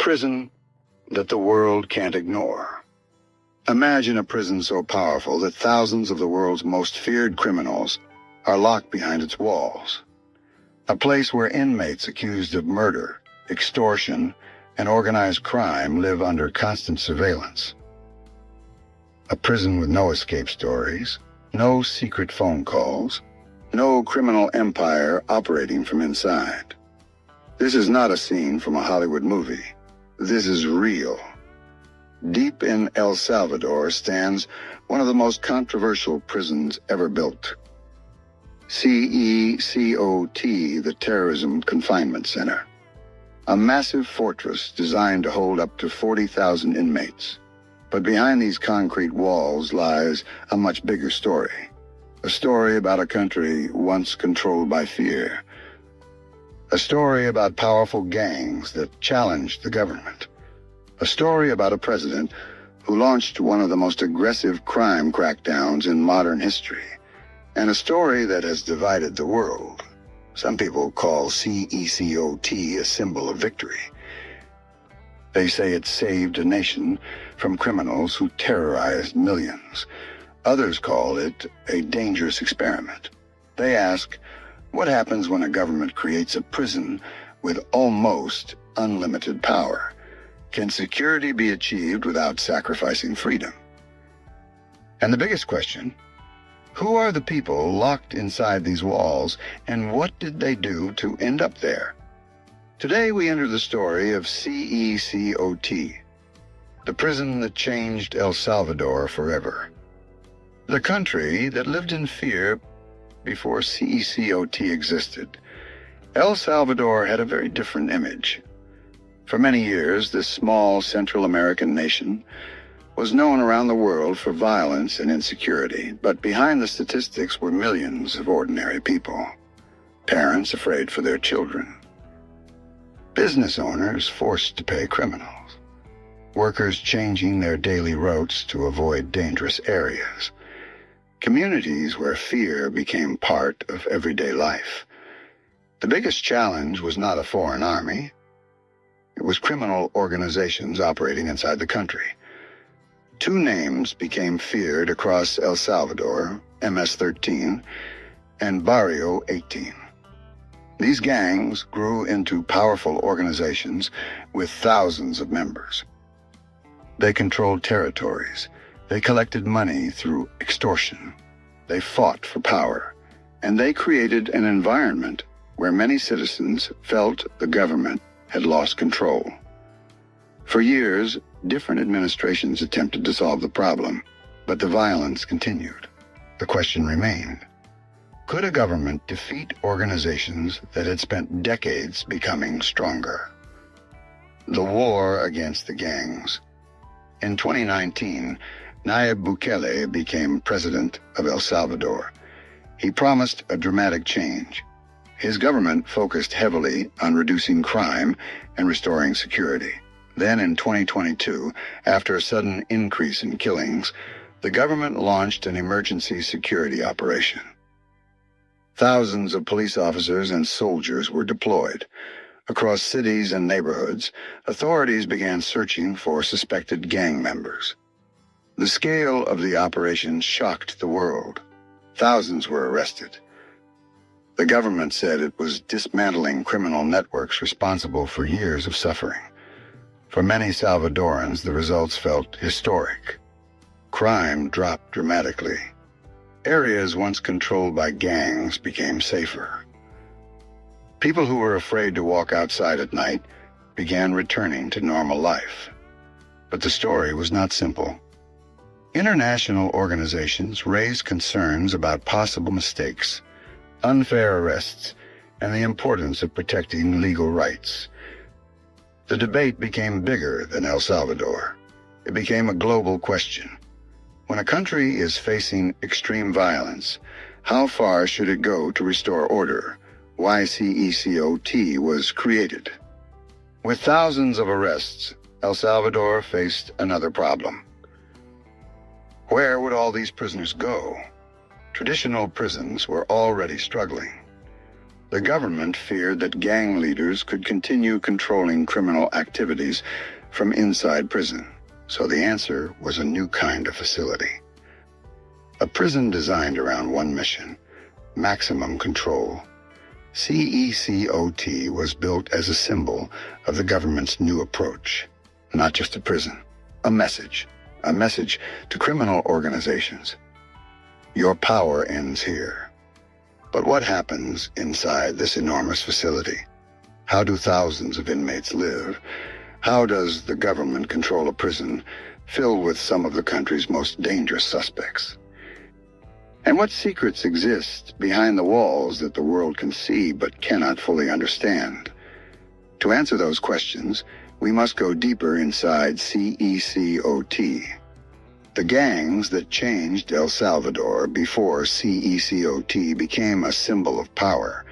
prison that the world can't ignore. Imagine a prison so powerful that thousands of the world's most feared criminals are locked behind its walls. A place where inmates accused of murder, extortion, and organized crime live under constant surveillance. A prison with no escape stories, no secret phone calls, no criminal empire operating from inside. This is not a scene from a Hollywood movie. This is real. Deep in El Salvador stands one of the most controversial prisons ever built. CECOT, the Terrorism Confinement Center. A massive fortress designed to hold up to 40,000 inmates. But behind these concrete walls lies a much bigger story. A story about a country once controlled by fear. A story about powerful gangs that challenged the government. A story about a president who launched one of the most aggressive crime crackdowns in modern history. And a story that has divided the world. Some people call CECOT a symbol of victory. They say it saved a nation from criminals who terrorized millions. Others call it a dangerous experiment. They ask, what happens when a government creates a prison with almost unlimited power? Can security be achieved without sacrificing freedom? And the biggest question, who are the people locked inside these walls, and what did they do to end up there? Today we enter the story of CECOT, the prison that changed El Salvador forever. The country that lived in fear before CECOT existed. El Salvador had a very different image. For many years, this small Central American nation was known around the world for violence and insecurity, but behind the statistics were millions of ordinary people. Parents afraid for their children. Business owners forced to pay criminals. Workers changing their daily routes to avoid dangerous areas. Communities where fear became part of everyday life. The biggest challenge was not a foreign army. It was criminal organizations operating inside the country. Two names became feared across El Salvador, MS-13 and Barrio 18. These gangs grew into powerful organizations with thousands of members. They controlled territories. They collected money through extortion. They fought for power. And they created an environment where many citizens felt the government had lost control. For years, different administrations attempted to solve the problem, but the violence continued. The question remained, could a government defeat organizations that had spent decades becoming stronger? The war against the gangs. In 2019, Nayib Bukele became president of El Salvador. He promised a dramatic change. His government focused heavily on reducing crime and restoring security. Then in 2022, after a sudden increase in killings, the government launched an emergency security operation. Thousands of police officers and soldiers were deployed. Across cities and neighborhoods, authorities began searching for suspected gang members. The scale of the operation shocked the world. Thousands were arrested. The government said it was dismantling criminal networks responsible for years of suffering. For many Salvadorans, the results felt historic. Crime dropped dramatically. Areas once controlled by gangs became safer. People who were afraid to walk outside at night began returning to normal life. But the story was not simple. International organizations raised concerns about possible mistakes, unfair arrests, and the importance of protecting legal rights. The debate became bigger than El Salvador. It became a global question. When a country is facing extreme violence, how far should it go to restore order? Why CECOT was created. With thousands of arrests, El Salvador faced another problem. Where would all these prisoners go? Traditional prisons were already struggling. The government feared that gang leaders could continue controlling criminal activities from inside prison, so the answer was a new kind of facility. A prison designed around one mission: maximum control. CECOT was built as a symbol of the government's new approach. Not just a prison, a message to criminal organizations. Your power ends here. But what happens inside this enormous facility? How do thousands of inmates live? How does the government control a prison filled with some of the country's most dangerous suspects? And what secrets exist behind the walls that the world can see but cannot fully understand? To answer those questions, we must go deeper inside CECOT. The gangs that changed El Salvador before CECOT became a symbol of power.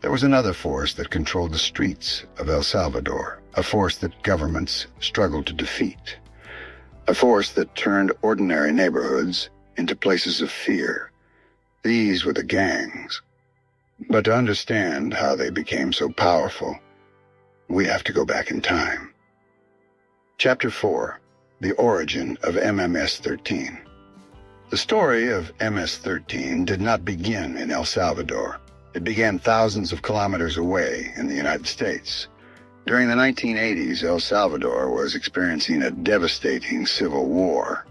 There was another force that controlled the streets of El Salvador, a force that governments struggled to defeat, a force that turned ordinary neighborhoods into places of fear. These were the gangs. But to understand how they became so powerful, we have to go back in time. Chapter 4. The origin of MMS-13. The story of MS-13 did not begin in El Salvador. It began thousands of kilometers away in the United States. During the 1980s, El Salvador was experiencing a devastating civil war.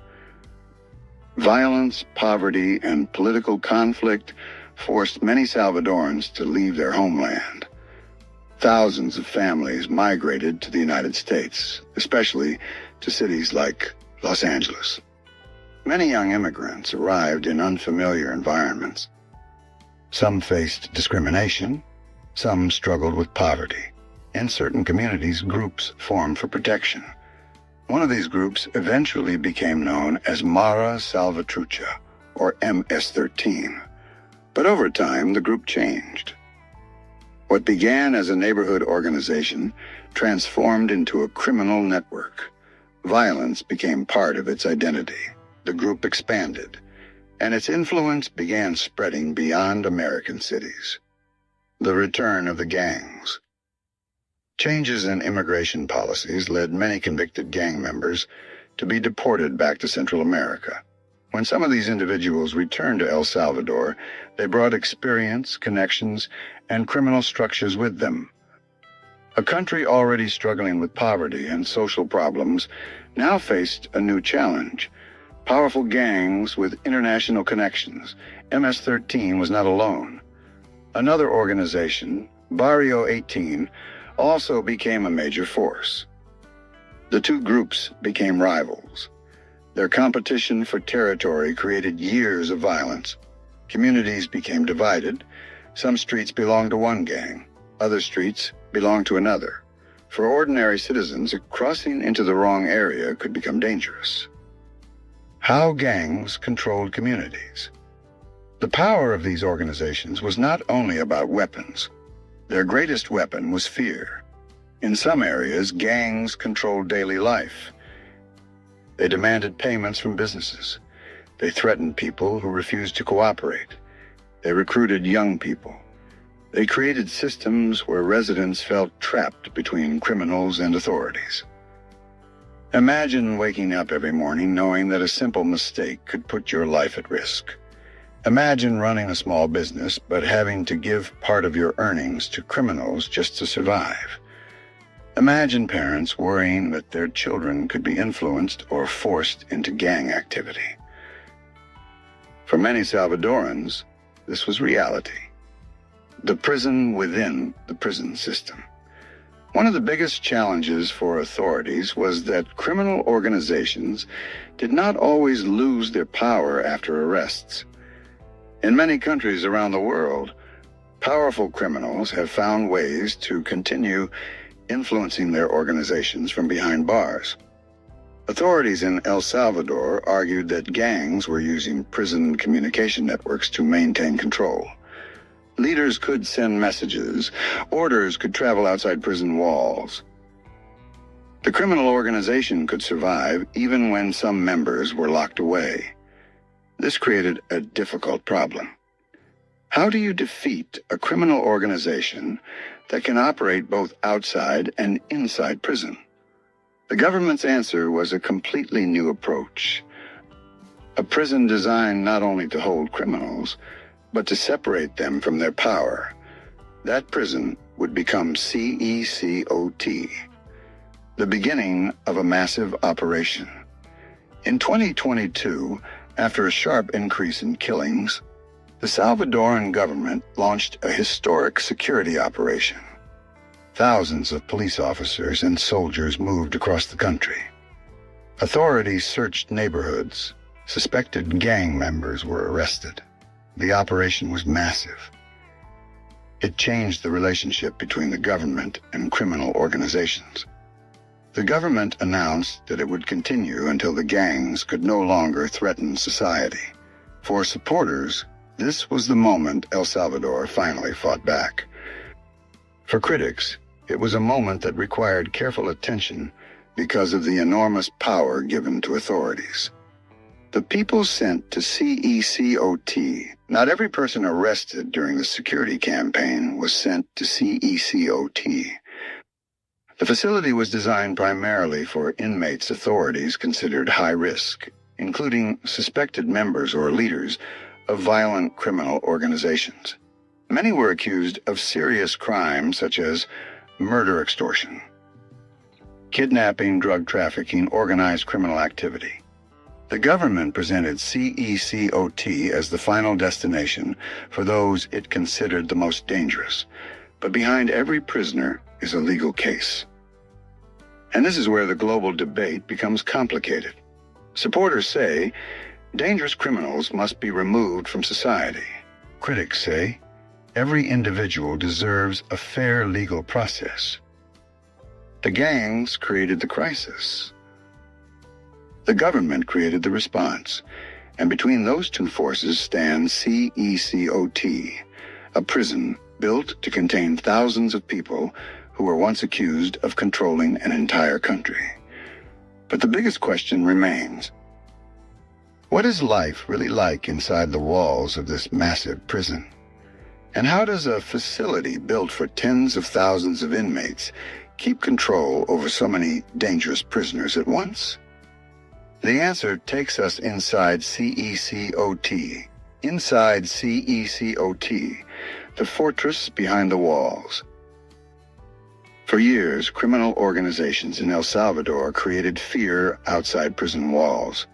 Violence, poverty, and political conflict forced many Salvadorans to leave their homeland. Thousands of families migrated to the United States, especially to cities like Los Angeles. Many young immigrants arrived in unfamiliar environments. Some faced discrimination, some struggled with poverty. In certain communities, groups formed for protection. One of these groups eventually became known as Mara Salvatrucha, or MS-13. But over time, the group changed. What began as a neighborhood organization transformed into a criminal network. Violence became part of its identity. The group expanded, and its influence began spreading beyond American cities. The return of the gangs. Changes in immigration policies led many convicted gang members to be deported back to Central America. When some of these individuals returned to El Salvador, they brought experience, connections, and criminal structures with them. A country already struggling with poverty and social problems now faced a new challenge. Powerful gangs with international connections. MS-13 was not alone. Another organization, Barrio 18, also became a major force. The two groups became rivals. Their competition for territory created years of violence. Communities became divided. Some streets belonged to one gang. Other streets belonged to another. For ordinary citizens, crossing into the wrong area could become dangerous. How gangs controlled communities. The power of these organizations was not only about weapons. Their greatest weapon was fear. In some areas, gangs controlled daily life. They demanded payments from businesses. They threatened people who refused to cooperate. They recruited young people. They created systems where residents felt trapped between criminals and authorities. Imagine waking up every morning knowing that a simple mistake could put your life at risk. Imagine running a small business but having to give part of your earnings to criminals just to survive. Imagine parents worrying that their children could be influenced or forced into gang activity. For many Salvadorans, this was reality. The prison within the prison system. One of the biggest challenges for authorities was that criminal organizations did not always lose their power after arrests. In many countries around the world, powerful criminals have found ways to continue influencing their organizations from behind bars. Authorities in El Salvador argued that gangs were using prison communication networks to maintain control. Leaders could send messages. Orders could travel outside prison walls. The criminal organization could survive even when some members were locked away. This created a difficult problem. How do you defeat a criminal organization that can operate both outside and inside prison? The government's answer was a completely new approach. A prison designed not only to hold criminals, but to separate them from their power. That prison would become CECOT, the beginning of a massive operation. In 2022, after a sharp increase in killings, the Salvadoran government launched a historic security operation. Thousands of police officers and soldiers moved across the country. Authorities searched neighborhoods. Suspected gang members were arrested. The operation was massive. It changed the relationship between the government and criminal organizations. The government announced that it would continue until the gangs could no longer threaten society. For supporters, this was the moment El Salvador finally fought back. For critics, it was a moment that required careful attention because of the enormous power given to authorities. The people sent to CECOT. Not every person arrested during the security campaign was sent to CECOT. The facility was designed primarily for inmates authorities considered high risk, including suspected members or leaders of violent criminal organizations. Many were accused of serious crimes such as murder extortion, kidnapping, drug trafficking, organized criminal activity. The government presented CECOT as the final destination for those it considered the most dangerous. But behind every prisoner is a legal case. And this is where the global debate becomes complicated. Supporters say dangerous criminals must be removed from society. Critics say every individual deserves a fair legal process. The gangs created the crisis. The government created the response, and between those two forces stands CECOT, a prison built to contain thousands of people who were once accused of controlling an entire country. But the biggest question remains: what is life really like inside the walls of this massive prison? And how does a facility built for tens of thousands of inmates keep control over so many dangerous prisoners at once? The answer takes us inside CECOT. Inside CECOT, the fortress behind the walls. For years, criminal organizations in El Salvador created fear outside prison walls.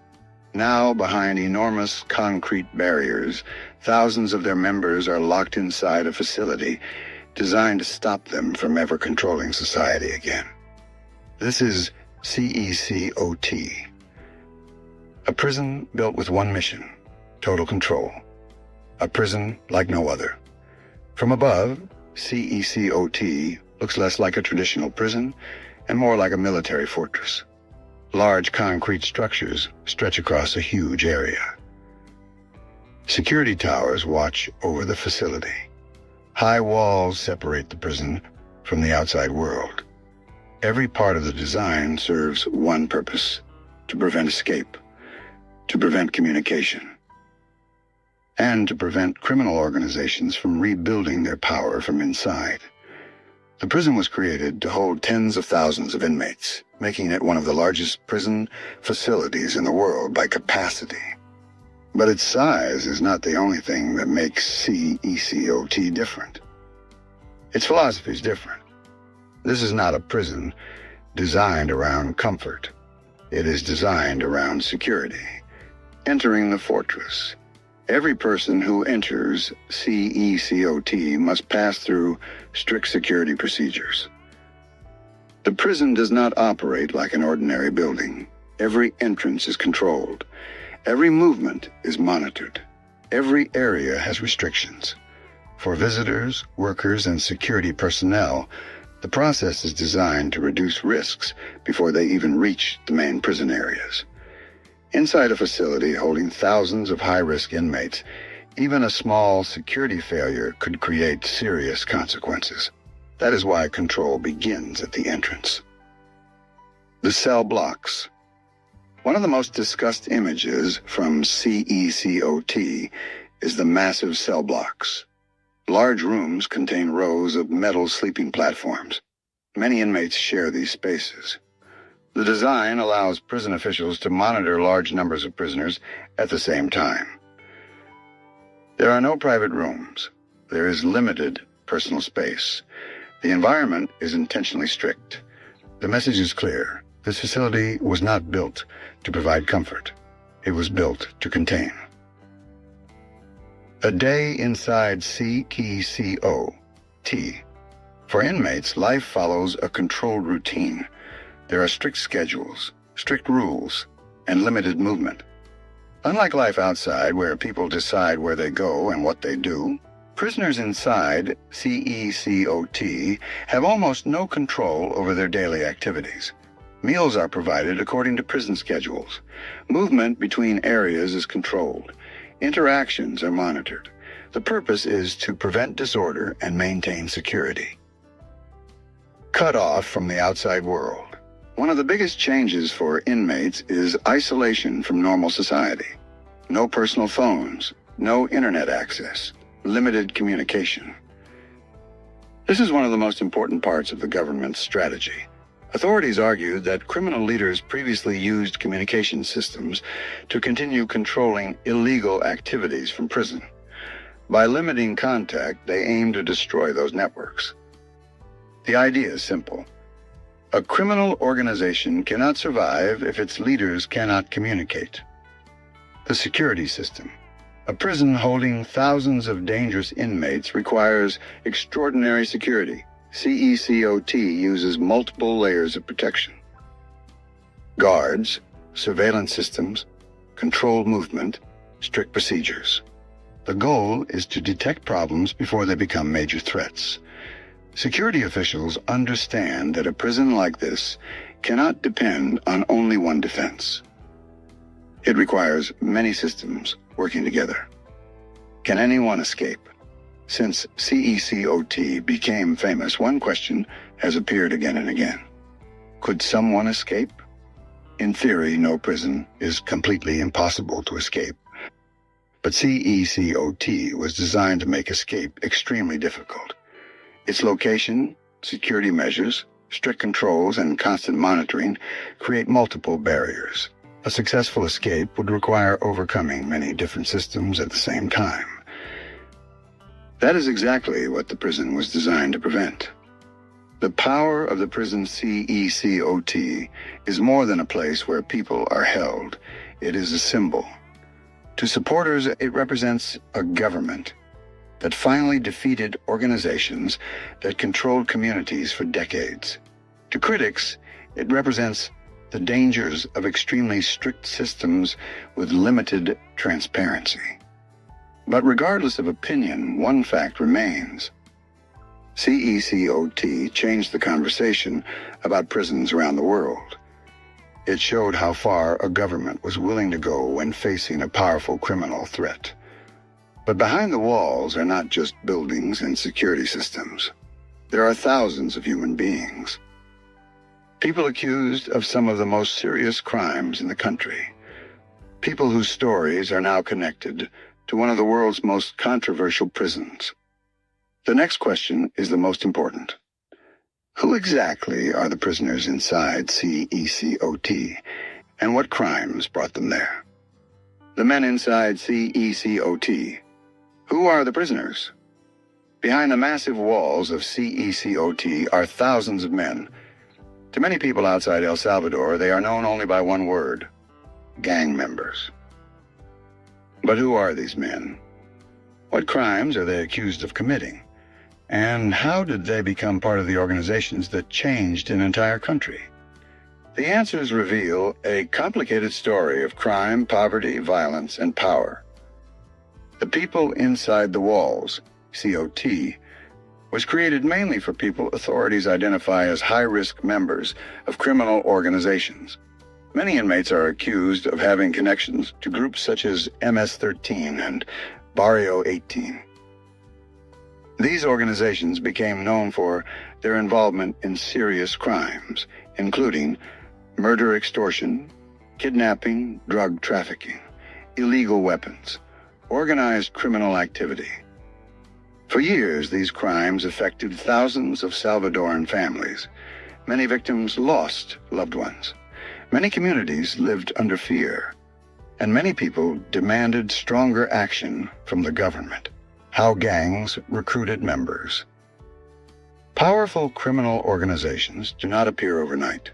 Now, behind enormous concrete barriers, thousands of their members are locked inside a facility designed to stop them from ever controlling society again. This is CECOT. A prison built with one mission: total control. A prison like no other. From above, CECOT looks less like a traditional prison and more like a military fortress. Large concrete structures stretch across a huge area. Security towers watch over the facility. High walls separate the prison from the outside world. Every part of the design serves one purpose: to prevent escape, to prevent communication, and to prevent criminal organizations from rebuilding their power from inside. The prison was created to hold tens of thousands of inmates, making it one of the largest prison facilities in the world by capacity. But its size is not the only thing that makes CECOT different. Its philosophy is different. This is not a prison designed around comfort. It is designed around security. Entering the fortress. Every person who enters CECOT must pass through strict security procedures. The prison does not operate like an ordinary building. Every entrance is controlled. Every movement is monitored. Every area has restrictions. For visitors, workers, and security personnel, the process is designed to reduce risks before they even reach the main prison areas. Inside a facility holding thousands of high-risk inmates, even a small security failure could create serious consequences. That is why control begins at the entrance. The cell blocks. One of the most discussed images from CECOT is the massive cell blocks. Large rooms contain rows of metal sleeping platforms. Many inmates share these spaces. The design allows prison officials to monitor large numbers of prisoners at the same time. There are no private rooms. There is limited personal space. The environment is intentionally strict. The message is clear. This facility was not built to provide comfort. It was built to contain. A day inside CECOT. For inmates, life follows a controlled routine. There are strict schedules, strict rules, and limited movement. Unlike life outside, where people decide where they go and what they do, prisoners inside CECOT have almost no control over their daily activities. Meals are provided according to prison schedules. Movement between areas is controlled. Interactions are monitored. The purpose is to prevent disorder and maintain security. Cut off from the outside world. One of the biggest changes for inmates is isolation from normal society. No personal phones, no internet access, limited communication. This is one of the most important parts of the government's strategy. Authorities argued that criminal leaders previously used communication systems to continue controlling illegal activities from prison. By limiting contact, they aimed to destroy those networks. The idea is simple. A criminal organization cannot survive if its leaders cannot communicate. The security system. A prison holding thousands of dangerous inmates requires extraordinary security. CECOT uses multiple layers of protection. Guards, surveillance systems, controlled movement, strict procedures. The goal is to detect problems before they become major threats. Security officials understand that a prison like this cannot depend on only one defense. It requires many systems working together. Can anyone escape? Since CECOT became famous, one question has appeared again and again. Could someone escape? In theory, no prison is completely impossible to escape. But CECOT was designed to make escape extremely difficult. Its location, security measures, strict controls, and constant monitoring create multiple barriers. A successful escape would require overcoming many different systems at the same time. That is exactly what the prison was designed to prevent. The power of the prison CECOT is more than a place where people are held. It is a symbol. To supporters, it represents a government that finally defeated organizations that controlled communities for decades. To critics, it represents the dangers of extremely strict systems with limited transparency. But regardless of opinion, one fact remains. CECOT changed the conversation about prisons around the world. It showed how far a government was willing to go when facing a powerful criminal threat. But behind the walls are not just buildings and security systems. There are thousands of human beings. People accused of some of the most serious crimes in the country. People whose stories are now connected to one of the world's most controversial prisons. The next question is the most important. Who exactly are the prisoners inside CECOT, and what crimes brought them there? The men inside CECOT. Who are the prisoners? Behind the massive walls of CECOT are thousands of men. To many people outside El Salvador, they are known only by one word: gang members. But who are these men? What crimes are they accused of committing? And how did they become part of the organizations that changed an entire country? The answers reveal a complicated story of crime, poverty, violence, and power. The people inside the walls, COT, was created mainly for people authorities identify as high-risk members of criminal organizations. Many inmates are accused of having connections to groups such as MS-13 and Barrio 18. These organizations became known for their involvement in serious crimes, including murder, extortion, kidnapping, drug trafficking, illegal weapons, organized criminal activity. For years, these crimes affected thousands of Salvadoran families. Many victims lost loved ones. Many communities lived under fear. And many people demanded stronger action from the government. How gangs recruited members. Powerful criminal organizations do not appear overnight.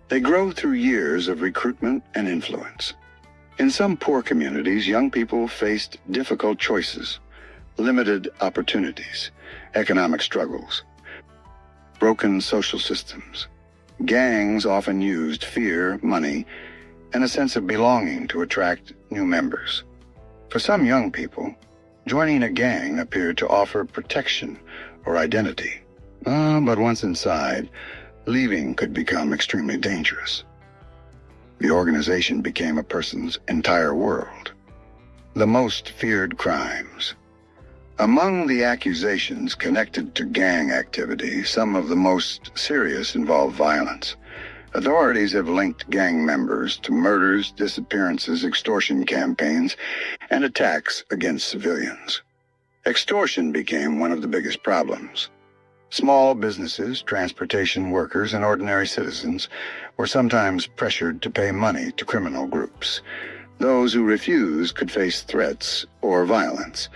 They grow through years of recruitment and influence. In some poor communities, young people faced difficult choices, limited opportunities, economic struggles, broken social systems. Gangs often used fear, money, and a sense of belonging to attract new members. For some young people, joining a gang appeared to offer protection or identity. But once inside, leaving could become extremely dangerous. The organization became a person's entire world. The most feared crimes. Among the accusations connected to gang activity, some of the most serious involve violence. Authorities have linked gang members to murders, disappearances, extortion campaigns, and attacks against civilians. Extortion became one of the biggest problems. Small businesses, transportation workers, and ordinary citizens were sometimes pressured to pay money to criminal groups. Those who refused could face threats or violence.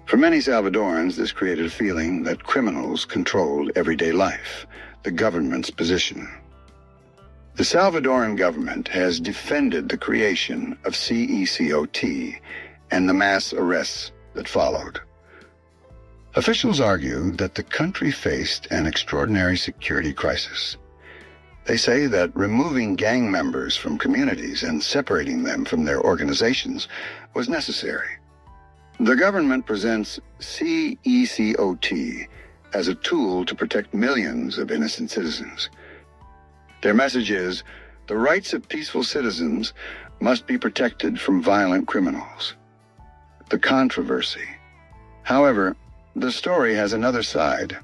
For many Salvadorans, this created a feeling that criminals controlled everyday life, the government's position. The Salvadoran government has defended the creation of CECOT and the mass arrests that followed. Officials argued that the country faced an extraordinary security crisis. They say that removing gang members from communities and separating them from their organizations was necessary. The government presents CECOT as a tool to protect millions of innocent citizens. Their message is, the rights of peaceful citizens must be protected from violent criminals. The controversy. However, the story has another side.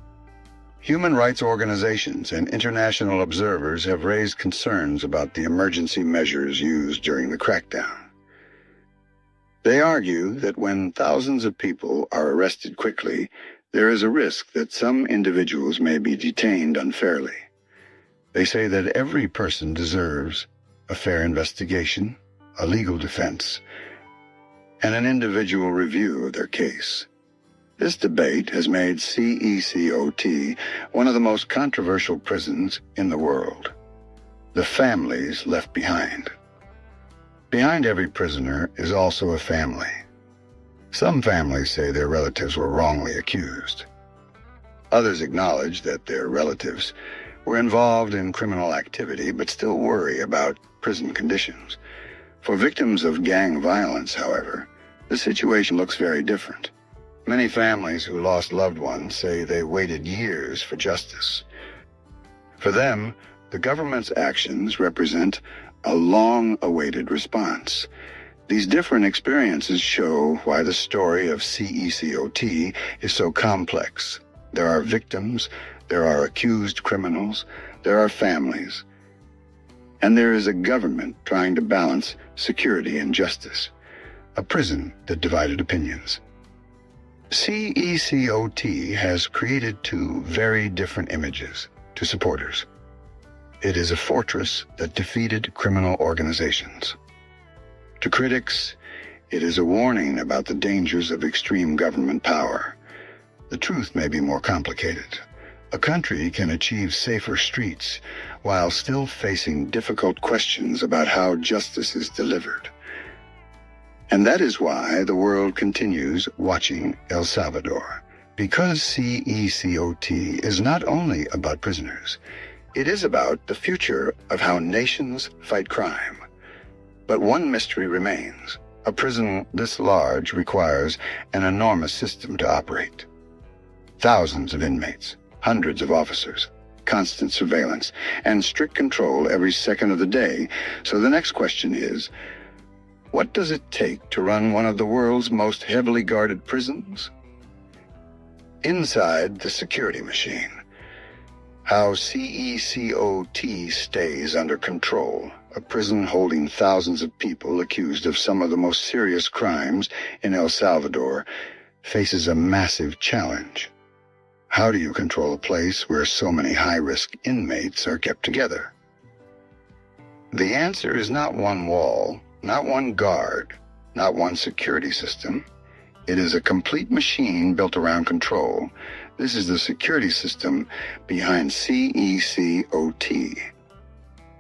Human rights organizations and international observers have raised concerns about the emergency measures used during the crackdown. They argue that when thousands of people are arrested quickly, there is a risk that some individuals may be detained unfairly. They say that every person deserves a fair investigation, a legal defense, and an individual review of their case. This debate has made CECOT one of the most controversial prisons in the world. The families left behind. Behind every prisoner is also a family. Some families say their relatives were wrongly accused. Others acknowledge that their relatives were involved in criminal activity but still worry about prison conditions. For victims of gang violence, however, the situation looks very different. Many families who lost loved ones say they waited years for justice. For them, the government's actions represent a long-awaited response. These different experiences show why the story of CECOT is so complex. There are victims, there are accused criminals, there are families, and there is a government trying to balance security and justice, a prison that divided opinions. CECOT has created two very different images to supporters. It is a fortress that defeated criminal organizations. To critics, it is a warning about the dangers of extreme government power. The truth may be more complicated. A country can achieve safer streets while still facing difficult questions about how justice is delivered. And that is why the world continues watching El Salvador. Because CECOT is not only about prisoners, it is about the future of how nations fight crime. But one mystery remains. A prison this large requires an enormous system to operate. Thousands of inmates, hundreds of officers, constant surveillance, and strict control every second of the day. So the next question is, what does it take to run one of the world's most heavily guarded prisons? Inside the security machine. How CECOT stays under control, a prison holding thousands of people accused of some of the most serious crimes in El Salvador, faces a massive challenge. How do you control a place where so many high-risk inmates are kept together? The answer is not one wall, not one guard, not one security system. It is a complete machine built around control. This is the security system behind CECOT.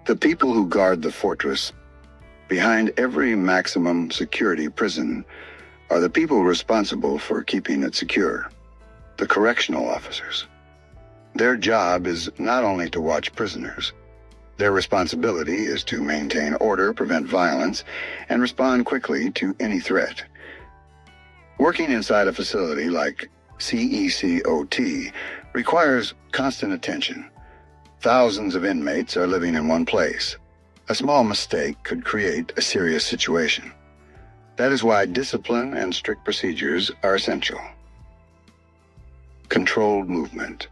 The people who guard the fortress behind every maximum security prison are the people responsible for keeping it secure, the correctional officers. Their job is not only to watch prisoners. Their responsibility is to maintain order, prevent violence, and respond quickly to any threat. Working inside a facility like CECOT requires constant attention. Thousands of inmates are living in one place. A small mistake could create a serious situation. That is why discipline and strict procedures are essential. Controlled movement.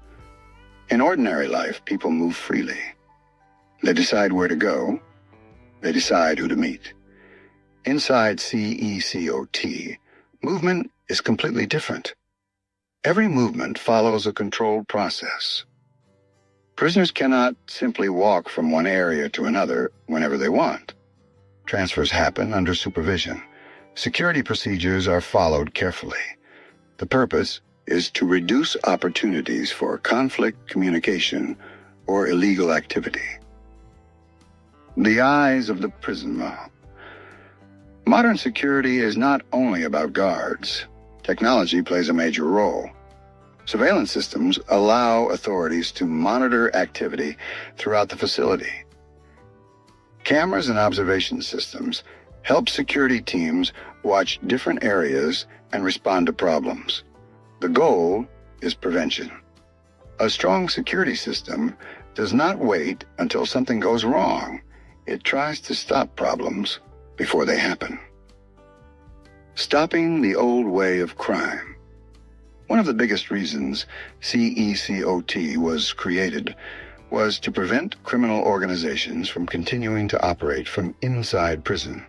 In ordinary life, people move freely. They decide where to go. They decide who to meet. Inside CECOT, movement is completely different. Every movement follows a controlled process. Prisoners cannot simply walk from one area to another whenever they want. Transfers happen under supervision. Security procedures are followed carefully. The purpose is to reduce opportunities for conflict, communication, or illegal activity. The eyes of the prison mob. Modern security is not only about guards. Technology plays a major role. Surveillance systems allow authorities to monitor activity throughout the facility. Cameras and observation systems help security teams watch different areas and respond to problems. The goal is prevention. A strong security system does not wait until something goes wrong. It tries to stop problems before they happen. Stopping the old way of crime. One of the biggest reasons CECOT was created was to prevent criminal organizations from continuing to operate from inside prison.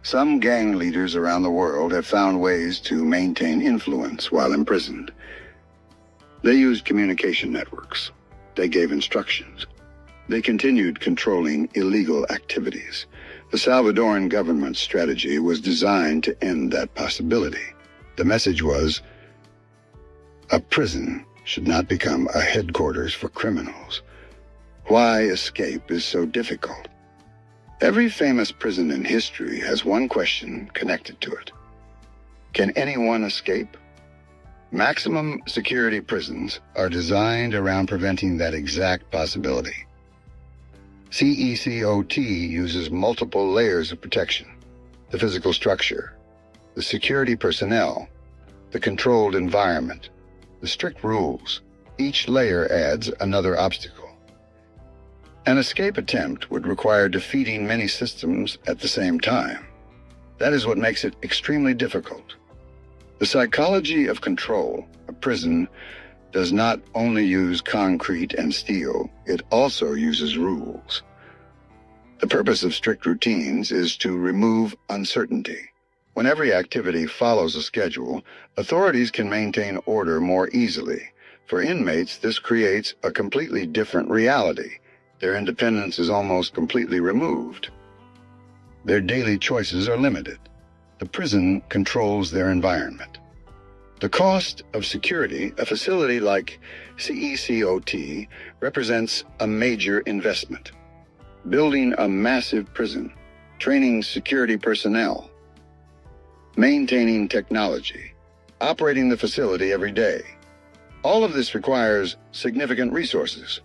Some gang leaders around the world have found ways to maintain influence while imprisoned. They used communication networks. They gave instructions. They continued controlling illegal activities. The Salvadoran government's strategy was designed to end that possibility. The message was, a prison should not become a headquarters for criminals. Why escape is so difficult. Every famous prison in history has one question connected to it. Can anyone escape? Maximum security prisons are designed around preventing that exact possibility. CECOT uses multiple layers of protection: the physical structure, the security personnel, the controlled environment, the strict rules. Each layer adds another obstacle. An escape attempt would require defeating many systems at the same time. That is what makes it extremely difficult. The psychology of control, a prison, does not only use concrete and steel, it also uses rules. The purpose of strict routines is to remove uncertainty. When every activity follows a schedule, authorities can maintain order more easily. For inmates, this creates a completely different reality. Their independence is almost completely removed. Their daily choices are limited. The prison controls their environment. The cost of security, a facility like CECOT, represents a major investment. Building a massive prison, training security personnel, maintaining technology, operating the facility every day. All of this requires significant resources.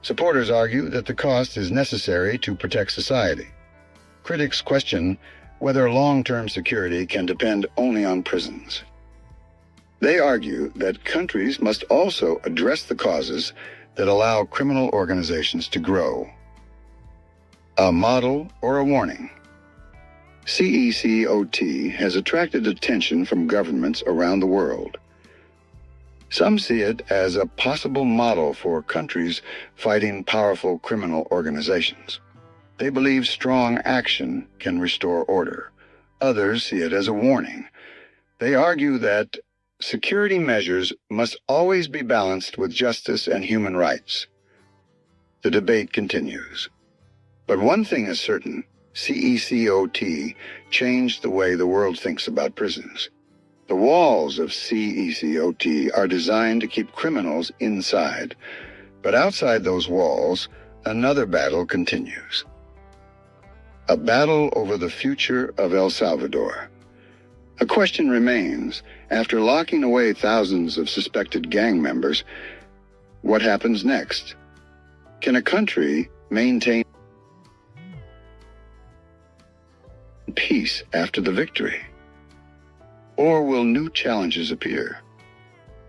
Supporters argue that the cost is necessary to protect society. Critics question whether long-term security can depend only on prisons. They argue that countries must also address the causes that allow criminal organizations to grow. A model or a warning? CECOT has attracted attention from governments around the world. Some see it as a possible model for countries fighting powerful criminal organizations. They believe strong action can restore order. Others see it as a warning. They argue that security measures must always be balanced with justice and human rights. The debate continues. But one thing is certain: CECOT changed the way the world thinks about prisons. The walls of CECOT are designed to keep criminals inside, but outside those walls, another battle continues. A battle over the future of El Salvador. A question remains: after locking away thousands of suspected gang members, what happens next? Can a country maintain peace after the victory? Or will new challenges appear?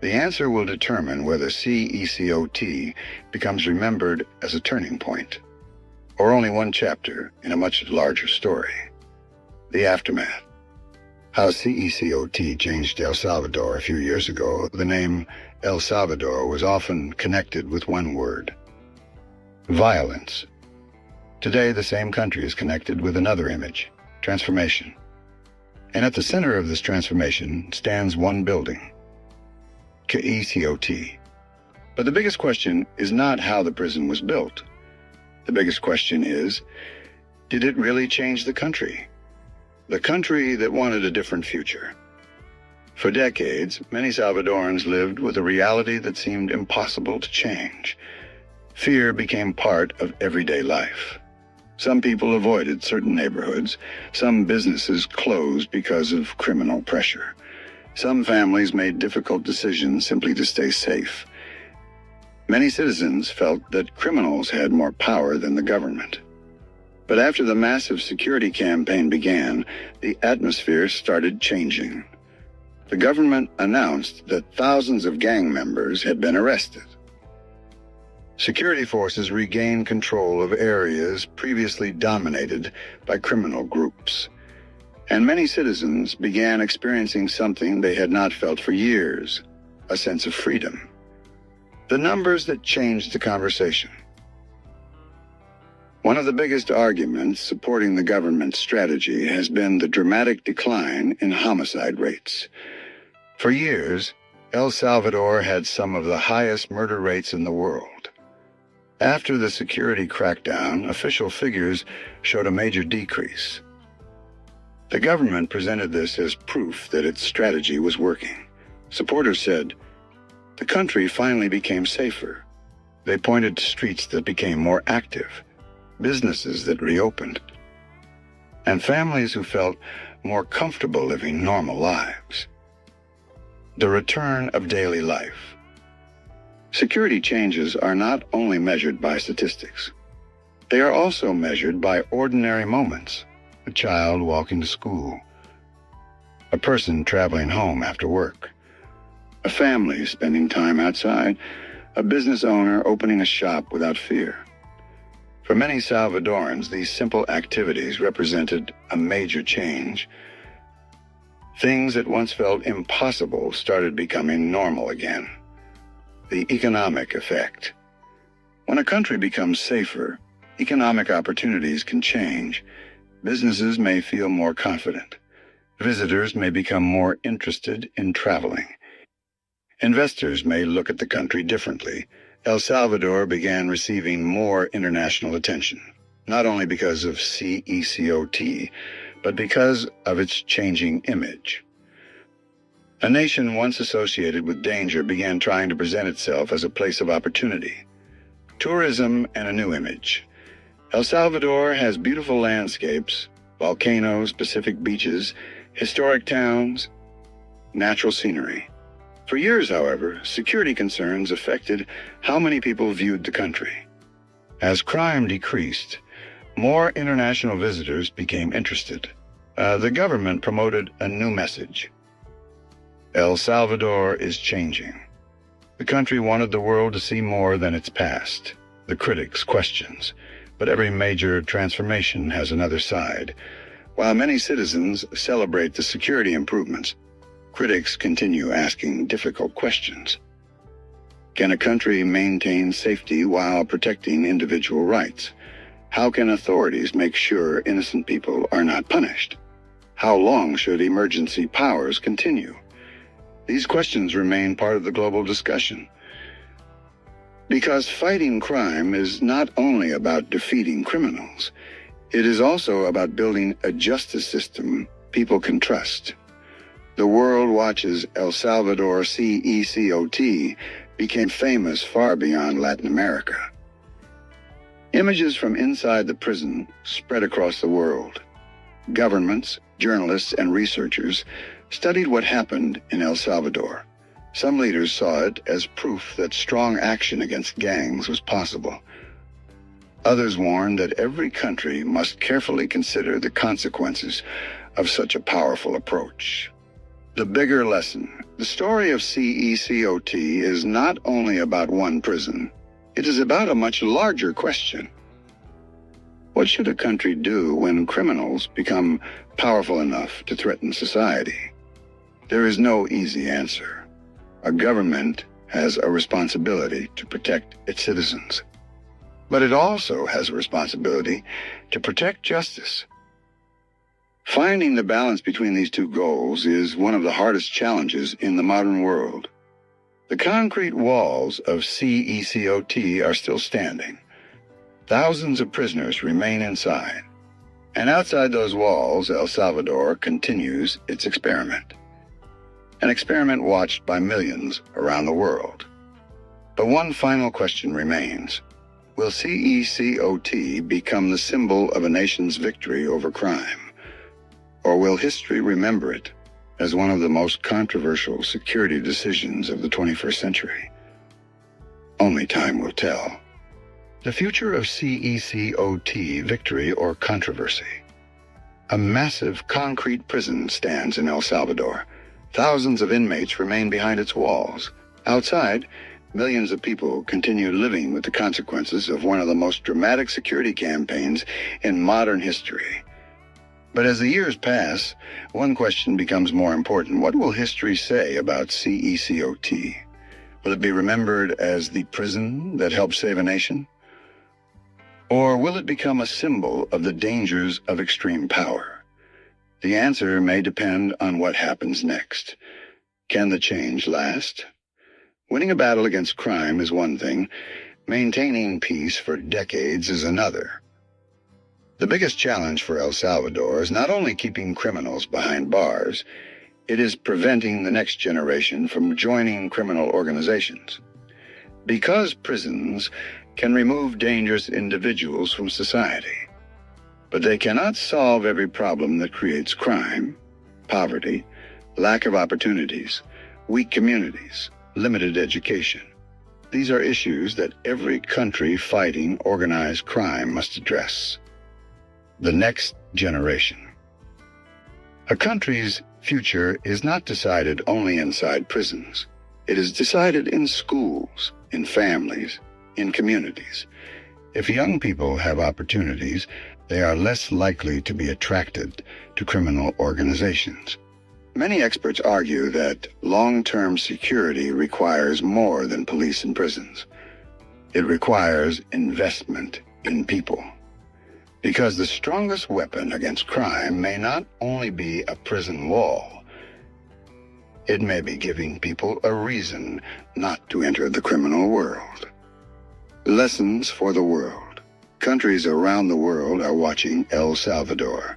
The answer will determine whether CECOT becomes remembered as a turning point, or only one chapter in a much larger story. The aftermath. How CECOT changed El Salvador a few years ago. The name El Salvador was often connected with one word: violence. Today, the same country is connected with another image: transformation. And at the center of this transformation stands one building, CECOT. But the biggest question is not how the prison was built. The biggest question is, did it really change the country? The country that wanted a different future. For decades, many Salvadorans lived with a reality that seemed impossible to change. Fear became part of everyday life. Some people avoided certain neighborhoods. Some businesses closed because of criminal pressure. Some families made difficult decisions simply to stay safe. Many citizens felt that criminals had more power than the government. But after the massive security campaign began, the atmosphere started changing. The government announced that thousands of gang members had been arrested. Security forces regained control of areas previously dominated by criminal groups. And many citizens began experiencing something they had not felt for years: a sense of freedom. The numbers that changed the conversation. One of the biggest arguments supporting the government's strategy has been the dramatic decline in homicide rates. For years, El Salvador had some of the highest murder rates in the world. After the security crackdown, official figures showed a major decrease. The government presented this as proof that its strategy was working. Supporters said, the country finally became safer. They pointed to streets that became more active, businesses that reopened, and families who felt more comfortable living normal lives. The return of daily life. Security changes are not only measured by statistics. They are also measured by ordinary moments: a child walking to school, a person traveling home after work, a family spending time outside, a business owner opening a shop without fear. For many Salvadorans, these simple activities represented a major change. Things that once felt impossible started becoming normal again. The economic effect. When a country becomes safer, economic opportunities can change. Businesses may feel more confident. Visitors may become more interested in traveling. Investors may look at the country differently. El Salvador began receiving more international attention, not only because of CECOT, but because of its changing image. A nation once associated with danger began trying to present itself as a place of opportunity. Tourism and a new image. El Salvador has beautiful landscapes, volcanoes, Pacific beaches, historic towns, natural scenery. For years, however, security concerns affected how many people viewed the country. As crime decreased, more international visitors became interested. The government promoted a new message. El Salvador is changing. The country wanted the world to see more than its past. The critics' questions. But every major transformation has another side. While many citizens celebrate the security improvements, critics continue asking difficult questions. Can a country maintain safety while protecting individual rights? How can authorities make sure innocent people are not punished? How long should emergency powers continue? These questions remain part of the global discussion. Because fighting crime is not only about defeating criminals, it is also about building a justice system people can trust. The world watches El Salvador CECOT became famous far beyond Latin America. Images from inside the prison spread across the world. Governments, journalists, and researchers studied what happened in El Salvador. Some leaders saw it as proof that strong action against gangs was possible. Others warned that every country must carefully consider the consequences of such a powerful approach. The bigger lesson: the story of CECOT is not only about one prison, it is about a much larger question. What should a country do when criminals become powerful enough to threaten society? There is no easy answer. A government has a responsibility to protect its citizens, but it also has a responsibility to protect justice. Finding the balance between these two goals is one of the hardest challenges in the modern world. The concrete walls of CECOT are still standing. Thousands of prisoners remain inside. And outside those walls, El Salvador continues its experiment. An experiment watched by millions around the world. But one final question remains. Will CECOT become the symbol of a nation's victory over crime? Or will history remember it as one of the most controversial security decisions of the 21st century? Only time will tell. The future of CECOT, victory or controversy. A massive concrete prison stands in El Salvador. Thousands of inmates remain behind its walls. Outside, millions of people continue living with the consequences of one of the most dramatic security campaigns in modern history. But as the years pass, one question becomes more important. What will history say about CECOT? Will it be remembered as the prison that helped save a nation? Or will it become a symbol of the dangers of extreme power? The answer may depend on what happens next. Can the change last? Winning a battle against crime is one thing. Maintaining peace for decades is another. The biggest challenge for El Salvador is not only keeping criminals behind bars, it is preventing the next generation from joining criminal organizations. Because prisons can remove dangerous individuals from society, but they cannot solve every problem that creates crime, poverty, lack of opportunities, weak communities, limited education. These are issues that every country fighting organized crime must address. The next generation. A country's future is not decided only inside prisons. It is decided in schools, in families, in communities. If young people have opportunities, they are less likely to be attracted to criminal organizations. Many experts argue that long-term security requires more than police and prisons. It requires investment in people. Because the strongest weapon against crime may not only be a prison wall, it may be giving people a reason not to enter the criminal world. Lessons for the world. Countries around the world are watching El Salvador.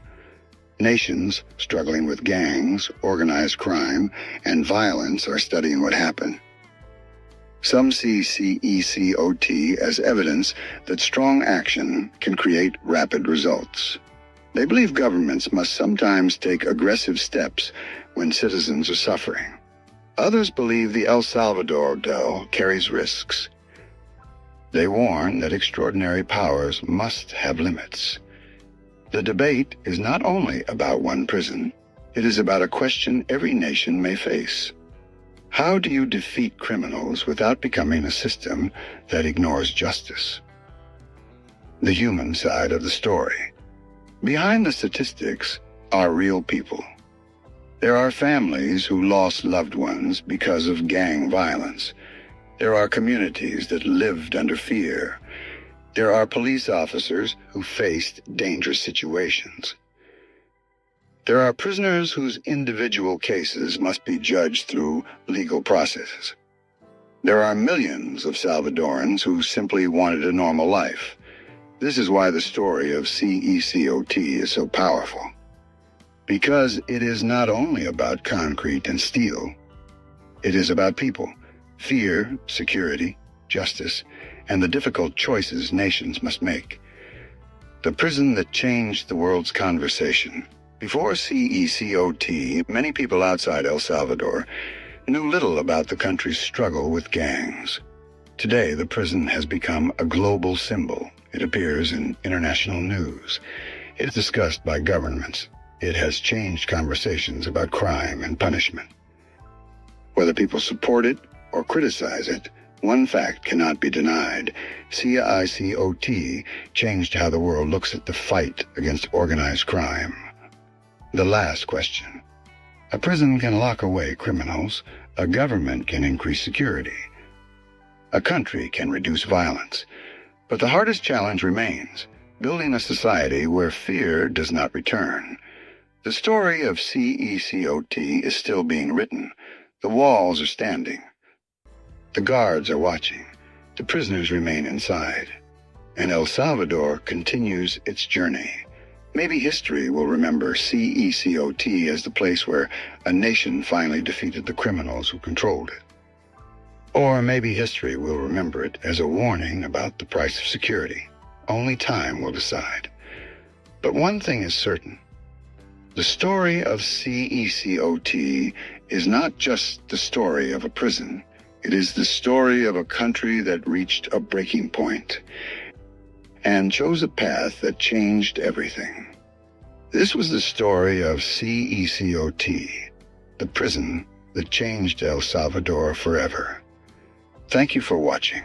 Nations struggling with gangs, organized crime, and violence are studying what happened. Some see CECOT as evidence that strong action can create rapid results. They believe governments must sometimes take aggressive steps when citizens are suffering. Others believe the El Salvador model carries risks. They warn that extraordinary powers must have limits. The debate is not only about one prison, it is about a question every nation may face. How do you defeat criminals without becoming a system that ignores justice? The human side of the story. Behind the statistics are real people. There are families who lost loved ones because of gang violence. There are communities that lived under fear. There are police officers who faced dangerous situations. There are prisoners whose individual cases must be judged through legal processes. There are millions of Salvadorans who simply wanted a normal life. This is why the story of CECOT is so powerful. Because it is not only about concrete and steel. It is about people, fear, security, justice, and the difficult choices nations must make. The prison that changed the world's conversation. Before CECOT, many people outside El Salvador knew little about the country's struggle with gangs. Today, the prison has become a global symbol. It appears in international news. It is discussed by governments. It has changed conversations about crime and punishment. Whether people support it or criticize it, one fact cannot be denied. CECOT changed how the world looks at the fight against organized crime. The last question. A prison can lock away criminals. A government can increase security. A country can reduce violence. But the hardest challenge remains, building a society where fear does not return. The story of CECOT is still being written. The walls are standing. The guards are watching. The prisoners remain inside. And El Salvador continues its journey. Maybe history will remember CECOT as the place where a nation finally defeated the criminals who controlled it. Or maybe history will remember it as a warning about the price of security. Only time will decide. But one thing is certain. The story of CECOT is not just the story of a prison. It is the story of a country that reached a breaking point and chose a path that changed everything. This was the story of CECOT, the prison that changed El Salvador forever. Thank you for watching.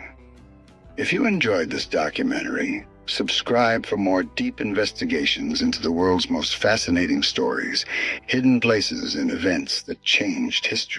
If you enjoyed this documentary, subscribe for more deep investigations into the world's most fascinating stories, hidden places and events that changed history.